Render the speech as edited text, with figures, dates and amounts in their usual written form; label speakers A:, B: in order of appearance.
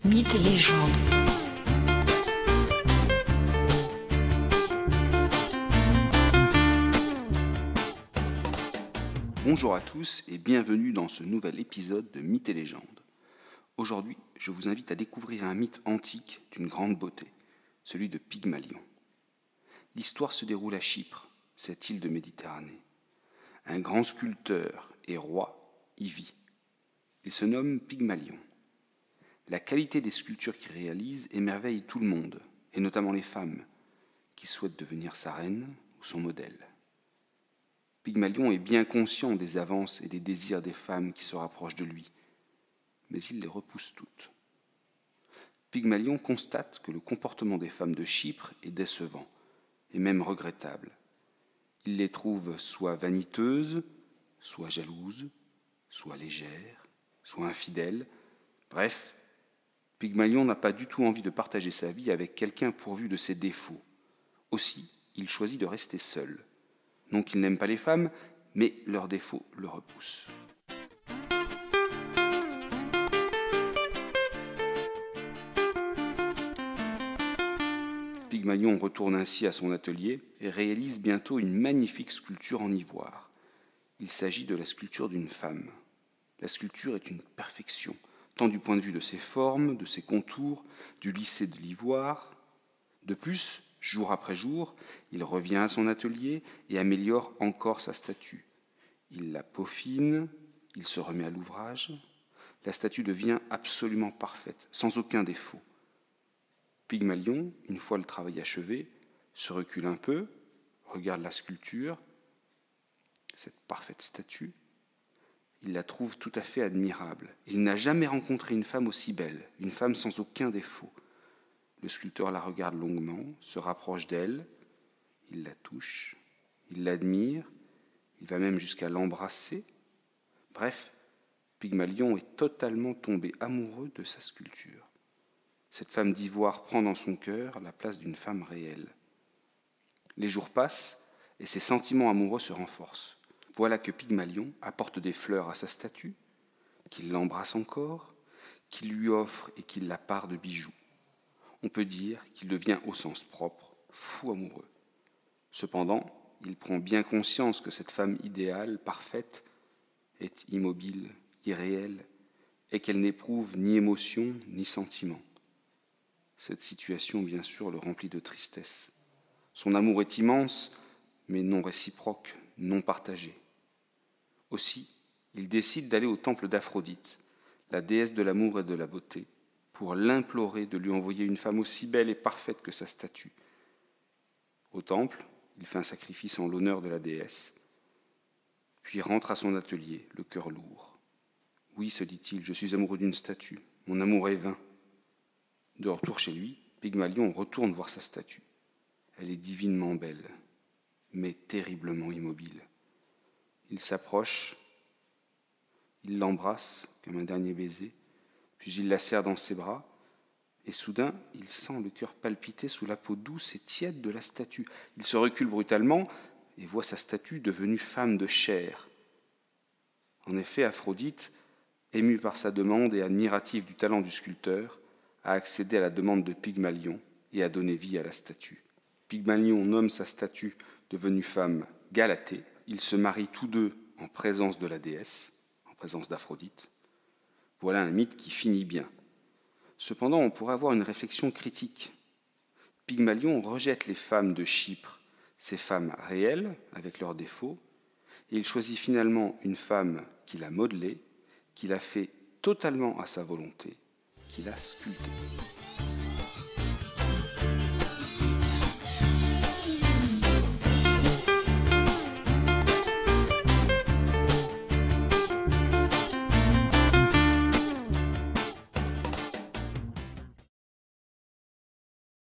A: Mythes et légendes.
B: Bonjour à tous et bienvenue dans ce nouvel épisode de Mythes et légendes. Aujourd'hui, je vous invite à découvrir un mythe antique d'une grande beauté, celui de Pygmalion. L'histoire se déroule à Chypre, cette île de Méditerranée. Un grand sculpteur et roi y vit. Il se nomme Pygmalion. La qualité des sculptures qu'il réalise émerveille tout le monde, et notamment les femmes, qui souhaitent devenir sa reine ou son modèle. Pygmalion est bien conscient des avances et des désirs des femmes qui se rapprochent de lui, mais il les repousse toutes. Pygmalion constate que le comportement des femmes de Chypre est décevant, et même regrettable. Il les trouve soit vaniteuses, soit jalouses, soit légères, soit infidèles, bref, Pygmalion n'a pas du tout envie de partager sa vie avec quelqu'un pourvu de ses défauts. Aussi, il choisit de rester seul. Non qu'il n'aime pas les femmes, mais leurs défauts le repoussent. Pygmalion retourne ainsi à son atelier et réalise bientôt une magnifique sculpture en ivoire. Il s'agit de la sculpture d'une femme. La sculpture est une perfection, tant du point de vue de ses formes, de ses contours, du lissé de l'ivoire. De plus, jour après jour, il revient à son atelier et améliore encore sa statue. Il la peaufine, il se remet à l'ouvrage. La statue devient absolument parfaite, sans aucun défaut. Pygmalion, une fois le travail achevé, se recule un peu, regarde la sculpture, cette parfaite statue. Il la trouve tout à fait admirable. Il n'a jamais rencontré une femme aussi belle, une femme sans aucun défaut. Le sculpteur la regarde longuement, se rapproche d'elle, il la touche, il l'admire, il va même jusqu'à l'embrasser. Bref, Pygmalion est totalement tombé amoureux de sa sculpture. Cette femme d'ivoire prend dans son cœur la place d'une femme réelle. Les jours passent et ses sentiments amoureux se renforcent. Voilà que Pygmalion apporte des fleurs à sa statue, qu'il l'embrasse encore, qu'il lui offre et qu'il la pare de bijoux. On peut dire qu'il devient au sens propre fou amoureux. Cependant, il prend bien conscience que cette femme idéale, parfaite, est immobile, irréelle, et qu'elle n'éprouve ni émotion ni sentiment. Cette situation, bien sûr, le remplit de tristesse. Son amour est immense, mais non réciproque, non partagé. Aussi, il décide d'aller au temple d'Aphrodite, la déesse de l'amour et de la beauté, pour l'implorer de lui envoyer une femme aussi belle et parfaite que sa statue. Au temple, il fait un sacrifice en l'honneur de la déesse, puis rentre à son atelier, le cœur lourd. « Oui, se dit-il, je suis amoureux d'une statue, mon amour est vain. » De retour chez lui, Pygmalion retourne voir sa statue. Elle est divinement belle, mais terriblement immobile. Il s'approche, il l'embrasse comme un dernier baiser, puis il la serre dans ses bras, et soudain, il sent le cœur palpiter sous la peau douce et tiède de la statue. Il se recule brutalement et voit sa statue devenue femme de chair. En effet, Aphrodite, émue par sa demande et admirative du talent du sculpteur, a accédé à la demande de Pygmalion et a donné vie à la statue. Pygmalion nomme sa statue devenue femme Galatée. Ils se marient tous deux en présence de la déesse, en présence d'Aphrodite. Voilà un mythe qui finit bien. Cependant, on pourrait avoir une réflexion critique. Pygmalion rejette les femmes de Chypre, ces femmes réelles, avec leurs défauts, et il choisit finalement une femme qu'il a modelée, qu'il a fait totalement à sa volonté, qu'il a sculptée.